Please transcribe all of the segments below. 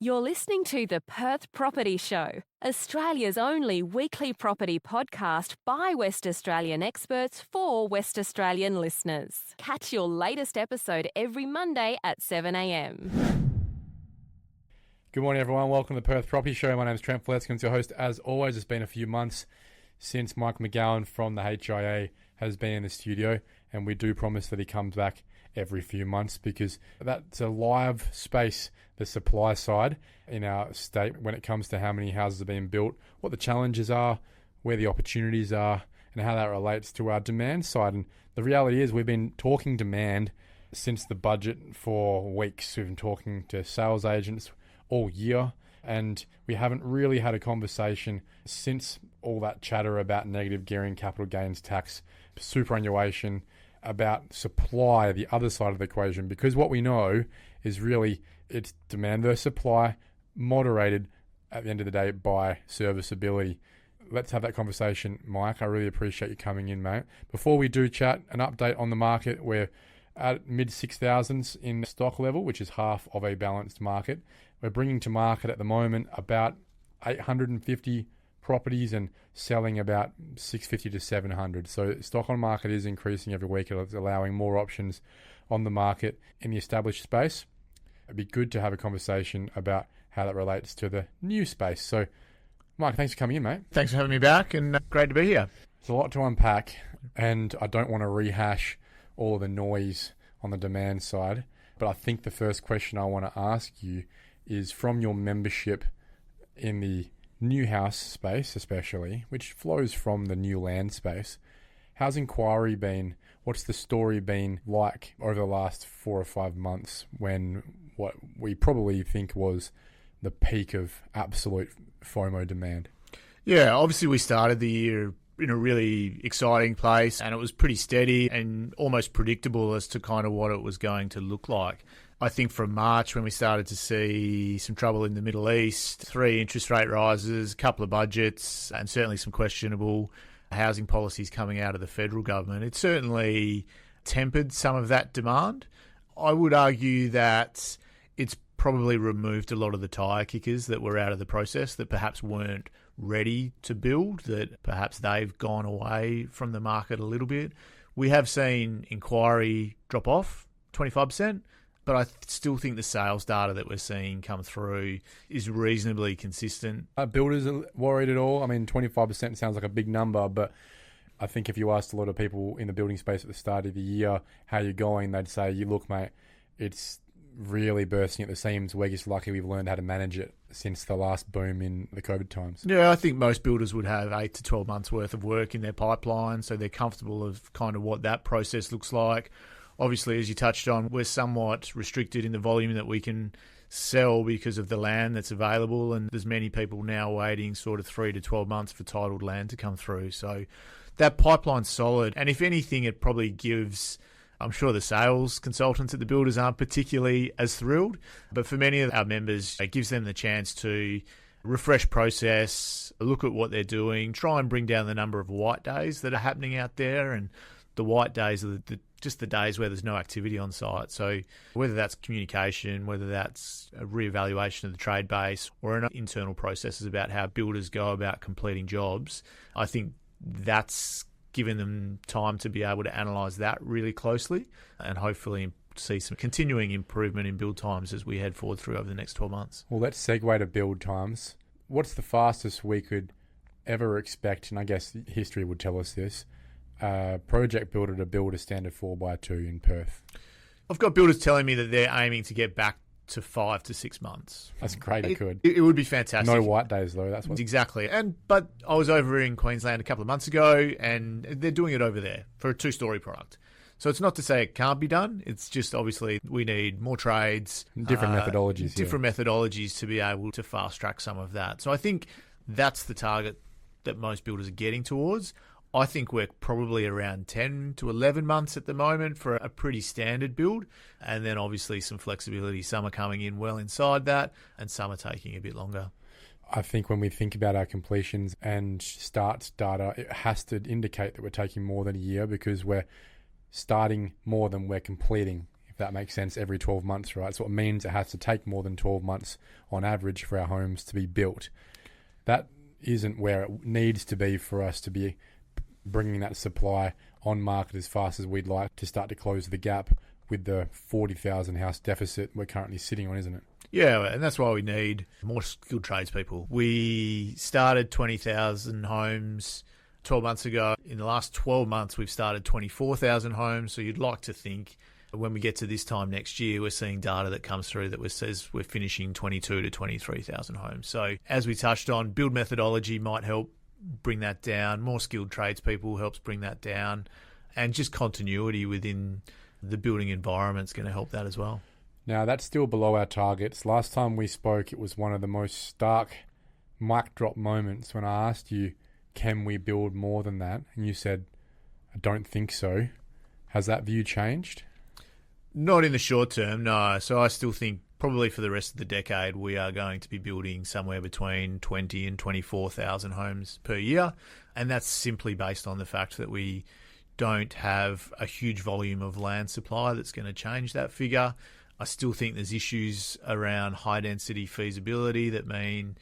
You're listening to the Perth Property Show, Australia's only weekly property podcast by West Australian experts for West Australian listeners. Catch your latest episode every Monday at 7 a.m. Good morning, everyone. Welcome to the Perth Property Show. My name is Trent Fleskens, your host. As always, it's been a few months since Mike McGowan from the HIA has been in the studio, and we do promise that he comes back every few months because that's a live space, the supply side in our state when it comes to how many houses are being built, what the challenges are, where the opportunities are, and how that relates to our demand side. And the reality is we've been talking demand since the budget for weeks. We've been talking to sales agents all year, and we haven't really had a conversation since all that chatter about negative gearing, capital gains tax, superannuation, about supply, the other side of the equation, because what we know is really it's demand versus supply, moderated at the end of the day by serviceability. Let's have that conversation, Mike. I really appreciate you coming in, mate. Before we do chat, an update on the market. We're at mid 6,000s in stock level, which is half of a balanced market. We're bringing to market at the moment about 850 properties and selling about 650 to 700. So stock on market is increasing every week. It's allowing more options on the market in the established space. It'd be good to have a conversation about how that relates to the new space. So, Mike, thanks for coming in, mate. Thanks for having me back, and great to be here. There's a lot to unpack, and I don't want to rehash all of the noise on the demand side, but I think the first question I want to ask you is from your membership in the new house space especially, which flows from the new land space. How's inquiry been? What's the story been like over the last 4 or 5 months when what we probably think was the peak of absolute FOMO demand? Yeah, obviously we started the year in a really exciting place, and it was pretty steady and almost predictable as to kind of what it was going to look like. I think from March, when we started to see some trouble in the Middle East, 3 interest rate rises, a couple of budgets, and certainly some questionable housing policies coming out of the federal government, it certainly tempered some of that demand. I would argue that it's probably removed a lot of the tyre kickers that were out of the process that perhaps weren't ready to build, that perhaps they've gone away from the market a little bit. We have seen inquiry drop off 25%. But I still think the sales data that we're seeing come through is reasonably consistent. Are builders worried at all? I mean, 25% sounds like a big number, but I think if you asked a lot of people in the building space at the start of the year how you're going, they'd say, "You look, mate, it's really bursting at the seams. We're just lucky we've learned how to manage it since the last boom in the COVID times." Yeah, I think most builders would have 8 to 12 months worth of work in their pipeline, so they're comfortable of kind of what that process looks like. Obviously, as you touched on, we're somewhat restricted in the volume that we can sell because of the land that's available, and there's many people now waiting sort of 3 to 12 months for titled land to come through. So that pipeline's solid, and if anything, it probably gives, I'm sure the sales consultants at the builders aren't particularly as thrilled, but for many of our members, it gives them the chance to refresh process, look at what they're doing, try and bring down the number of white days that are happening out there. And the white days are just the days where there's no activity on site. So whether that's communication, whether that's a reevaluation of the trade base, or an internal processes about how builders go about completing jobs, I think that's given them time to be able to analyse that really closely and hopefully see some continuing improvement in build times as we head forward through over the next 12 months. Well, let's segue to build times. What's the fastest we could ever expect, and I guess history would tell us this, project builder to build a standard 4x2 in Perth? I've got builders telling me that they're aiming to get back to 5 to 6 months. That's great. It would be fantastic. No white days though. That's what exactly. But I was over in Queensland a couple of months ago, and they're doing it over there for a 2-story product. So it's not to say it can't be done. It's just obviously we need more trades, different methodologies, methodologies to be able to fast track some of that. So I think that's the target that most builders are getting towards. I think we're probably around 10 to 11 months at the moment for a pretty standard build. And then obviously some flexibility. Some are coming in well inside that, and some are taking a bit longer. I think when we think about our completions and starts data, it has to indicate that we're taking more than a year because we're starting more than we're completing, if that makes sense, every 12 months, right? So it means it has to take more than 12 months on average for our homes to be built. That isn't where it needs to be for us to be bringing that supply on market as fast as we'd like to start to close the gap with the 40,000 house deficit we're currently sitting on, isn't it? Yeah, and that's why we need more skilled tradespeople. We started 20,000 homes 12 months ago. In the last 12 months, we've started 24,000 homes. So you'd like to think when we get to this time next year, we're seeing data that comes through that says we're finishing 22 to 23,000 homes. So as we touched on, build methodology might help bring that down. More skilled tradespeople helps bring that down. And just continuity within the building environment is going to help that as well. Now, that's still below our targets. Last time we spoke, it was one of the most stark mic drop moments when I asked you, can we build more than that? And you said, I don't think so. Has that view changed? Not in the short term, no. So I still think probably for the rest of the decade, we are going to be building somewhere between 20 and 24,000 homes per year. And that's simply based on the fact that we don't have a huge volume of land supply that's going to change that figure. I still think there's issues around high density feasibility that mean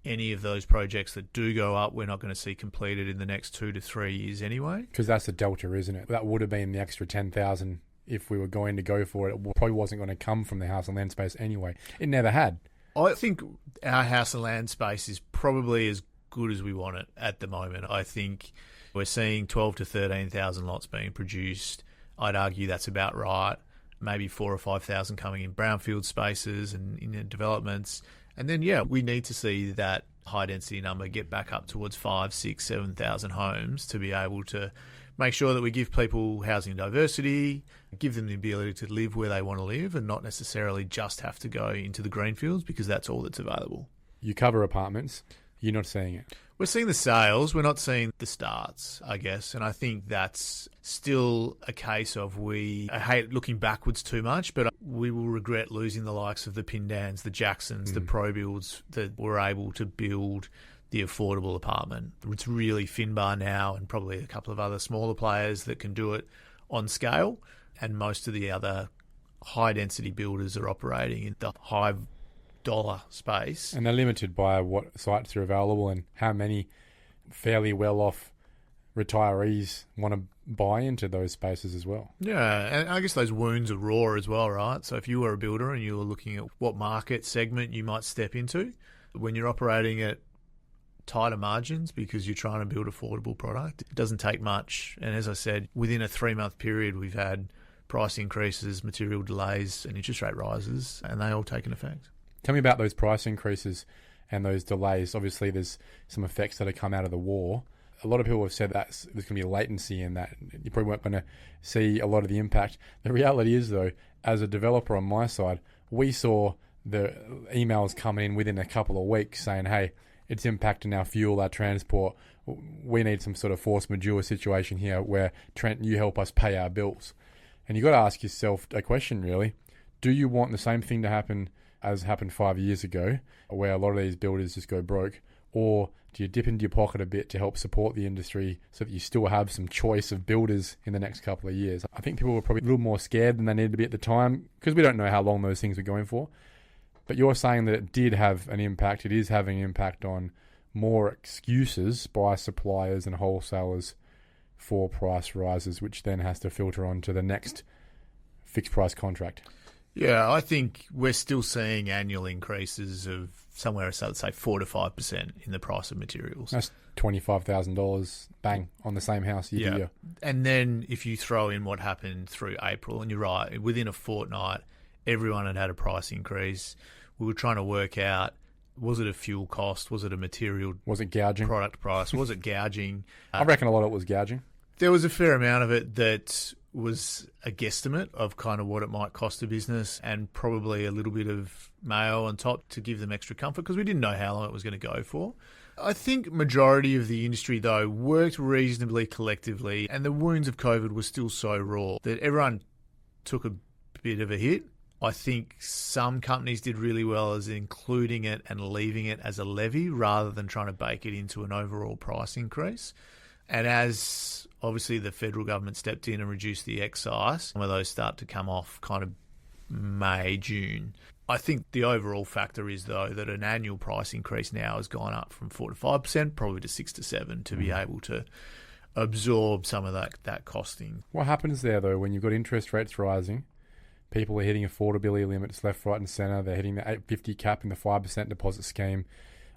any of those projects that do go up, we're not going to see completed in the next 2 to 3 years anyway. Because that's the delta, isn't it? That would have been the extra 10,000 if we were going to go for it. It probably wasn't going to come from the house and land space anyway. It never had. I think our house and land space is probably as good as we want it at the moment. I think we're seeing 12 to 13,000 lots being produced. I'd argue that's about right. Maybe 4,000 or 5,000 coming in brownfield spaces and in developments. And then, we need to see that high density number get back up towards 5,000, 6,000, 7,000 homes to be able to make sure that we give people housing diversity, give them the ability to live where they want to live and not necessarily just have to go into the greenfields because that's all that's available. You cover apartments. You're not seeing it. We're seeing the sales. We're not seeing the starts, I guess. And I think that's still a case of I hate looking backwards too much, but we will regret losing the likes of the Pindans, the Jacksons, the Pro Builds that were able to build the affordable apartment. It's really Finbar now and probably a couple of other smaller players that can do it on scale. And most of the other high-density builders are operating in the high dollar space. And they're limited by what sites are available and how many fairly well-off retirees want to buy into those spaces as well. Yeah, and I guess those wounds are raw as well, right? So if you were a builder and you were looking at what market segment you might step into, when you're operating at tighter margins because you're trying to build affordable product, it doesn't take much. And as I said, within a 3-month period, we've had price increases, material delays and interest rate rises, and they all taken effect. Tell me about those price increases and those delays. Obviously, there's some effects that have come out of the war. A lot of people have said that there's going to be a latency in that. You probably weren't going to see a lot of the impact. The reality is, though, as a developer on my side, we saw the emails coming in within a couple of weeks saying, hey, it's impacting our fuel, our transport. We need some sort of force majeure situation here where, Trent, you help us pay our bills. And you've got to ask yourself a question, really. Do you want the same thing to happen as happened 5 years ago, where a lot of these builders just go broke? Or do you dip into your pocket a bit to help support the industry so that you still have some choice of builders in the next couple of years? I think people were probably a little more scared than they needed to be at the time because we don't know how long those things were going for. But you're saying that it did have an impact. It is having an impact on more excuses by suppliers and wholesalers for price rises, which then has to filter on to the next fixed price contract. Yeah, I think we're still seeing annual increases of somewhere, let's say, 4 to 5% in the price of materials. That's $25,000 bang on the same house year to year. And then if you throw in what happened through April, and you're right, within a fortnight, everyone had a price increase. We were trying to work out, was it a fuel cost? Was it a material? Was it gouging? Product price? Was it gouging? I reckon a lot of it was gouging. There was a fair amount of it that was a guesstimate of kind of what it might cost a business and probably a little bit of mayo on top to give them extra comfort because we didn't know how long it was going to go for. I think majority of the industry, though, worked reasonably collectively and the wounds of COVID were still so raw that everyone took a bit of a hit. I think some companies did really well as including it and leaving it as a levy rather than trying to bake it into an overall price increase. And as Obviously, the federal government stepped in and reduced the excise. Some of those start to come off kind of May, June. I think the overall factor is, though, that an annual price increase now has gone up from 4 to 5%, probably to 6 to 7, to be able to absorb some of that costing. What happens there, though, when you've got interest rates rising? People are hitting affordability limits left, right and centre. They're hitting the 850 cap in the 5% deposit scheme.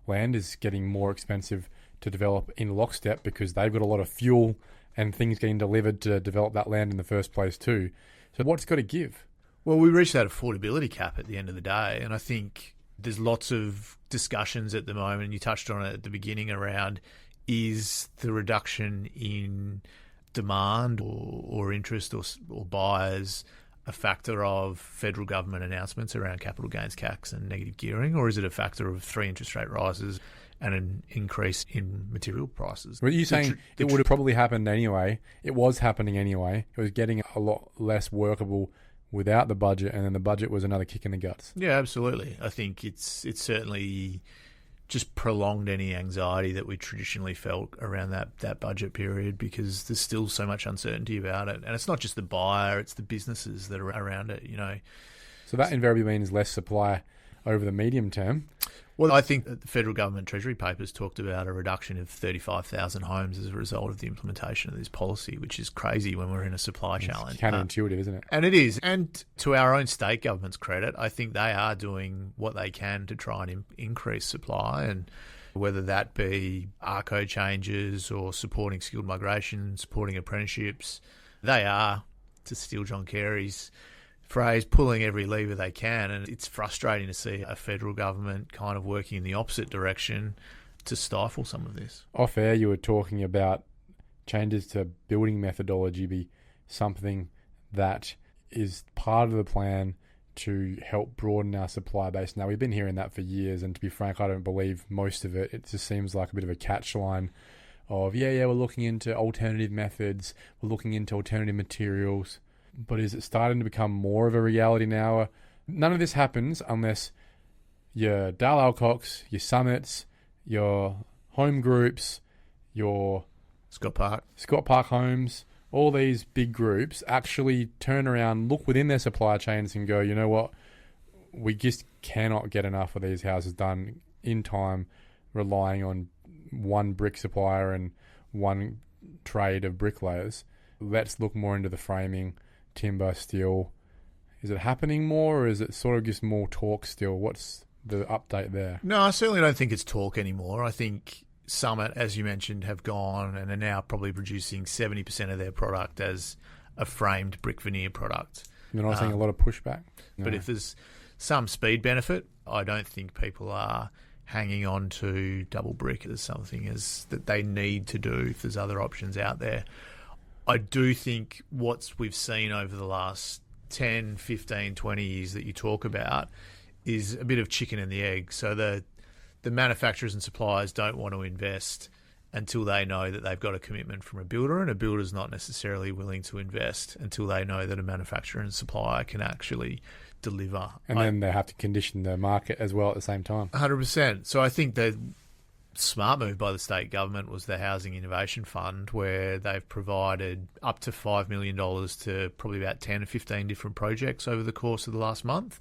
Land is getting more expensive to develop in lockstep because they've got a lot of fuel and things getting delivered to develop that land in the first place too. So what's got to give? Well, we reached that affordability cap at the end of the day, and I think there's lots of discussions at the moment, and you touched on it at the beginning, around is the reduction in demand or interest or buyers a factor of federal government announcements around capital gains tax and negative gearing, or is it a factor of 3 interest rate rises and an increase in material prices? Were you saying it would have probably happened anyway? It was happening anyway. It was getting a lot less workable without the budget, and then the budget was another kick in the guts. Yeah, absolutely. I think it's certainly just prolonged any anxiety that we traditionally felt around that budget period, because there's still so much uncertainty about it. And it's not just the buyer, it's the businesses that are around it, you know. So that invariably means less supply over the medium term. Well, I think that the federal government Treasury papers talked about a reduction of 35,000 homes as a result of the implementation of this policy, which is crazy when we're in a supply challenge. It's counterintuitive, isn't it? And it is. And to our own state government's credit, I think they are doing what they can to try and increase supply, and whether that be ARCO changes or supporting skilled migration, supporting apprenticeships, they are, to steal John Kerry's phrase, pulling every lever they can. And it's frustrating to see a federal government kind of working in the opposite direction to stifle some of this. Off air, you were talking about changes to building methodology be something that is part of the plan to help broaden our supply base. Now, we've been hearing that for years, and to be frank, I don't believe most of it. It just seems like a bit of a catch line of, we're looking into alternative methods, we're looking into alternative materials. But is it starting to become more of a reality now? None of this happens unless your Dale Alcocks, your Summits, your home groups, your Scott Park Homes, all these big groups actually turn around, look within their supply chains and go, you know what, we just cannot get enough of these houses done in time, relying on one brick supplier and one trade of bricklayers. Let's look more into the framing, timber, steel. Is it happening more, or is it sort of just more talk still? What's the update there? No, I certainly don't think it's talk anymore. I think Summit, as you mentioned, have gone and are now probably producing 70% of their product as a framed brick veneer product. You're not seeing a lot of pushback? No. But if there's some speed benefit, I don't think people are hanging on to double brick as something that they need to do if there's other options out there. I do think what we've seen over the last 10, 15, 20 years that you talk about is a bit of chicken and the egg. So the manufacturers and suppliers don't want to invest until they know that they've got a commitment from a builder, and a builder's not necessarily willing to invest until they know that a manufacturer and supplier can actually deliver. And then they have to condition the market as well at the same time. 100%. So I think the smart move by the state government was the Housing Innovation Fund, where they've provided up to $5 million to probably about 10 or 15 different projects over the course of the last month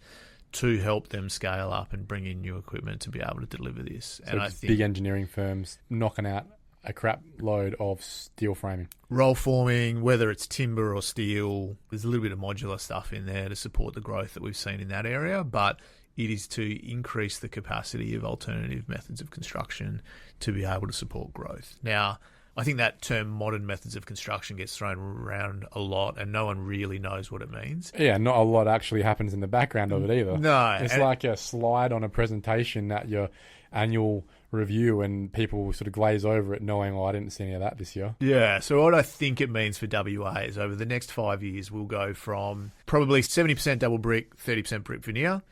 to help them scale up and bring in new equipment to be able to deliver this. So and I think big engineering firms knocking out a crap load of steel framing. Roll forming, whether it's timber or steel, there's a little bit of modular stuff in there to support the growth that we've seen in that area, but it is to increase the capacity of alternative methods of construction to be able to support growth. Now, I think that term modern methods of construction gets thrown around a lot, and no one really knows what it means. Yeah, not a lot actually happens in the background of it either. No. It's like a slide on a presentation at your annual review, and people sort of glaze over it knowing, I didn't see any of that this year. Yeah, so what I think it means for WA is over the next 5 years, we'll go from probably 70% double brick, 30% brick veneer,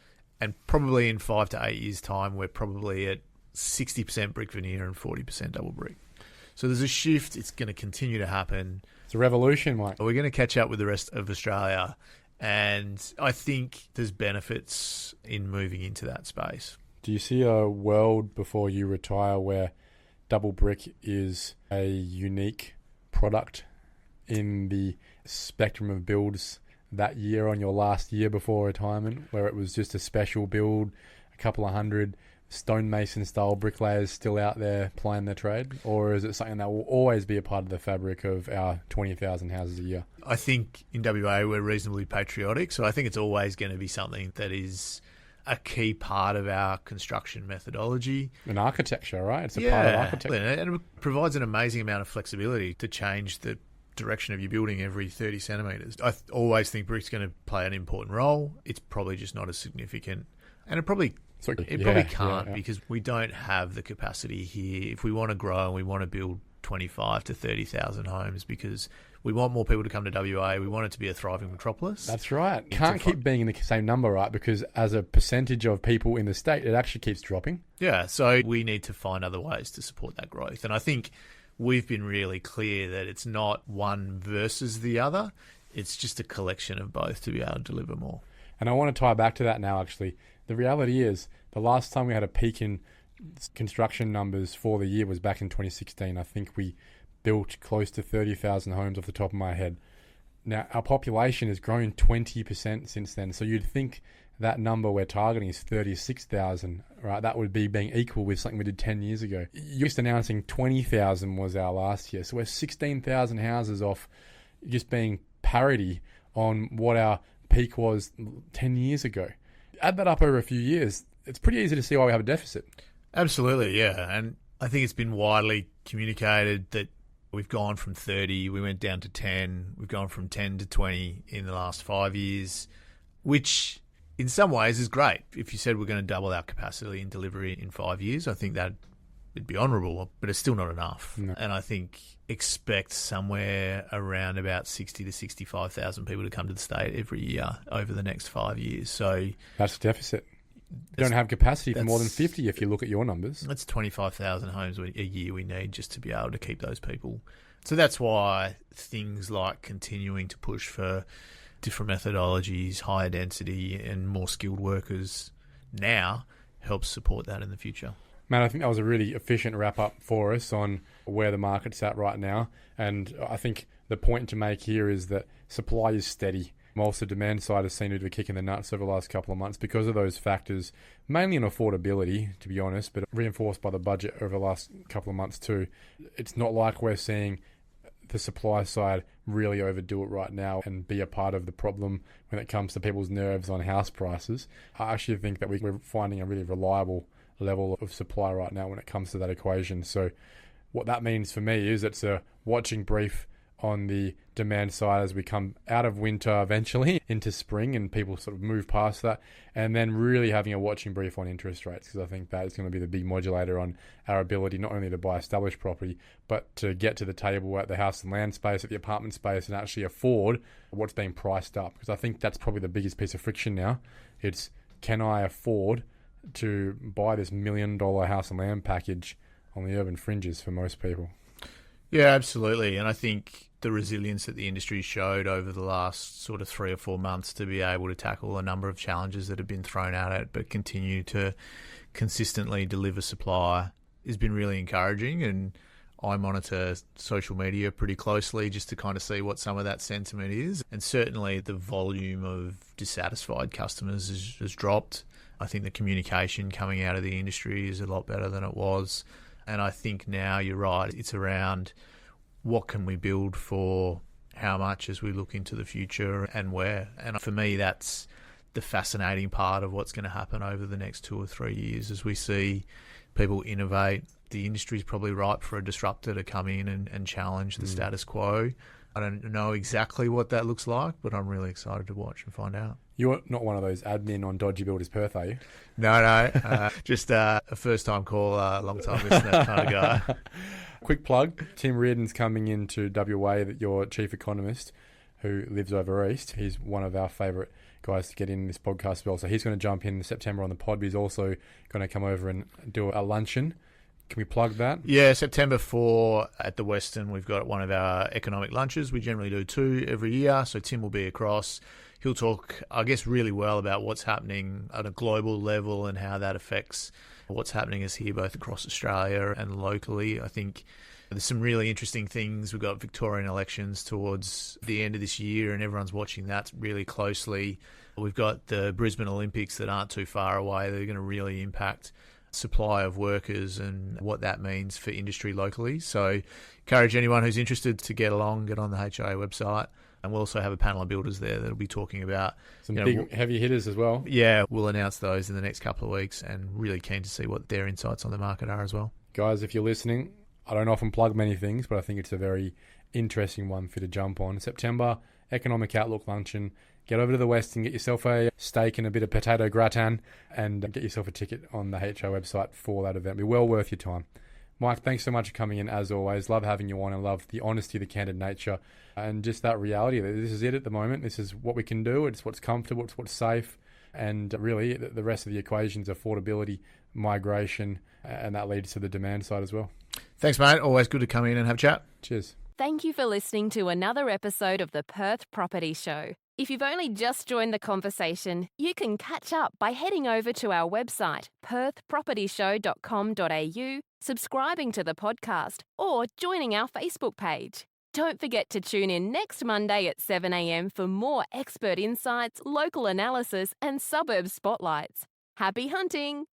and probably in 5 to 8 years' time, we're probably at 60% brick veneer and 40% double brick. So there's a shift. It's going to continue to happen. It's a revolution, Mike. We're going to catch up with the rest of Australia, and I think there's benefits in moving into that space. Do you see a world before you retire where double brick is a unique product in the spectrum of builds that year on your last year before retirement, where it was just a special build, a couple of hundred stonemason style bricklayers still out there plying their trade? Or is it something that will always be a part of the fabric of our 20,000 houses a year? I think in WA we're reasonably patriotic, so I think it's always going to be something that is a key part of our construction methodology. And architecture, right? It's a part of architecture. And it provides an amazing amount of flexibility to change the direction of your building every 30 centimetres. I always think brick's going to play an important role. It's probably just not as significant. And it probably can't because we don't have the capacity here. If we want to grow and we want to build 25 to 30,000 homes because we want more people to come to WA, we want it to be a thriving metropolis. That's right. Can't keep being in the same number, right? Because as a percentage of people in the state, it actually keeps dropping. Yeah, so we need to find other ways to support that growth. And I think we've been really clear that it's not one versus the other. It's just a collection of both to be able to deliver more. And I want to tie back to that now, actually. The reality is, the last time we had a peak in construction numbers for the year was back in 2016. I think we built close to 30,000 homes off the top of my head. Now, our population has grown 20% since then. So you'd think that number we're targeting is 36,000, right? That would be being equal with something we did 10 years ago. You're just announcing 20,000 was our last year. So we're 16,000 houses off just being parity on what our peak was 10 years ago. Add that up over a few years, it's pretty easy to see why we have a deficit. Absolutely, yeah. And I think it's been widely communicated that we've gone from 30, we went down to 10, we've gone from 10 to 20 in the last 5 years, which in some ways is great. If you said we're going to double our capacity and delivery in 5 years, I think that it'd be honourable, but it's still not enough. No. And I think expect somewhere around about 60 to 65,000 people to come to the state every year over the next 5 years. So that's a deficit. You don't have capacity for more than 50 if you look at your numbers. That's 25,000 homes a year we need just to be able to keep those people. So that's why things like continuing to push for different methodologies, higher density and more skilled workers now helps support that in the future. Man, I think that was a really efficient wrap-up for us on where the market's at right now. And I think the point to make here is that supply is steady. Whilst the demand side has seen it be kicking the nuts over the last couple of months because of those factors, mainly in affordability, to be honest, but reinforced by the budget over the last couple of months too. It's not like we're seeing the supply side really overdo it right now and be a part of the problem when it comes to people's nerves on house prices. I actually think that we're finding a really reliable level of supply right now when it comes to that equation. So what that means for me is it's a watching brief on the demand side as we come out of winter eventually into spring and people sort of move past that, and then really having a watching brief on interest rates, because I think that is going to be the big modulator on our ability not only to buy established property but to get to the table at the house and land space, at the apartment space, and actually afford what's being priced up, because I think that's probably the biggest piece of friction now. It's, can I afford to buy this $1 million house and land package on the urban fringes for most people? Yeah, absolutely. And I think the resilience that the industry showed over the last sort of 3 or 4 months to be able to tackle a number of challenges that have been thrown at it but continue to consistently deliver supply has been really encouraging. And I monitor social media pretty closely just to kind of see what some of that sentiment is. And certainly the volume of dissatisfied customers has dropped. I think the communication coming out of the industry is a lot better than it was. And I think now you're right, it's around what can we build for how much as we look into the future and where. And for me, that's the fascinating part of what's going to happen over the next 2 or 3 years as we see people innovate. The industry's probably ripe for a disruptor to come in and challenge the status quo. I don't know exactly what that looks like, but I'm really excited to watch and find out. You're not one of those admin on Dodgy Builders Perth, are you? No. Just a first-time caller, long-time listener kind of guy. Quick plug, Tim Reardon's coming into WA, your chief economist, who lives over east. He's one of our favourite guys to get in this podcast as well. So he's going to jump in September on the pod, but he's also going to come over and do a luncheon. Can we plug that? Yeah, September 4 at the Westin. We've got one of our economic lunches. We generally do 2 every year. So Tim will be across. He'll talk, I guess, really well about what's happening at a global level and how that affects what's happening is here both across Australia and locally. I think there's some really interesting things. We've got Victorian elections towards the end of this year, and everyone's watching that really closely. We've got the Brisbane Olympics that aren't too far away. They're going to really impact supply of workers and what that means for industry locally. So encourage anyone who's interested to get along, get on the HIA website. And we'll also have a panel of builders there that'll be talking about some big heavy hitters as well. Yeah, we'll announce those in the next couple of weeks, and really keen to see what their insights on the market are as well. Guys, if you're listening, I don't often plug many things, but I think it's a very interesting one for you to jump on. September, Economic Outlook Luncheon. Get over to the Westin, get yourself a steak and a bit of potato gratin, and get yourself a ticket on the HIA website for that event. It'll be well worth your time. Mike, thanks so much for coming in, as always. Love having you on, and love the honesty, the candid nature, and just that reality that this is it at the moment. This is what we can do. It's what's comfortable. It's what's safe. And really, the rest of the equation is affordability, migration, and that leads to the demand side as well. Thanks, mate. Always good to come in and have a chat. Cheers. Thank you for listening to another episode of the Perth Property Show. If you've only just joined the conversation, you can catch up by heading over to our website, perthpropertyshow.com.au, subscribing to the podcast, or joining our Facebook page. Don't forget to tune in next Monday at 7 a.m. for more expert insights, local analysis, and suburb spotlights. Happy hunting!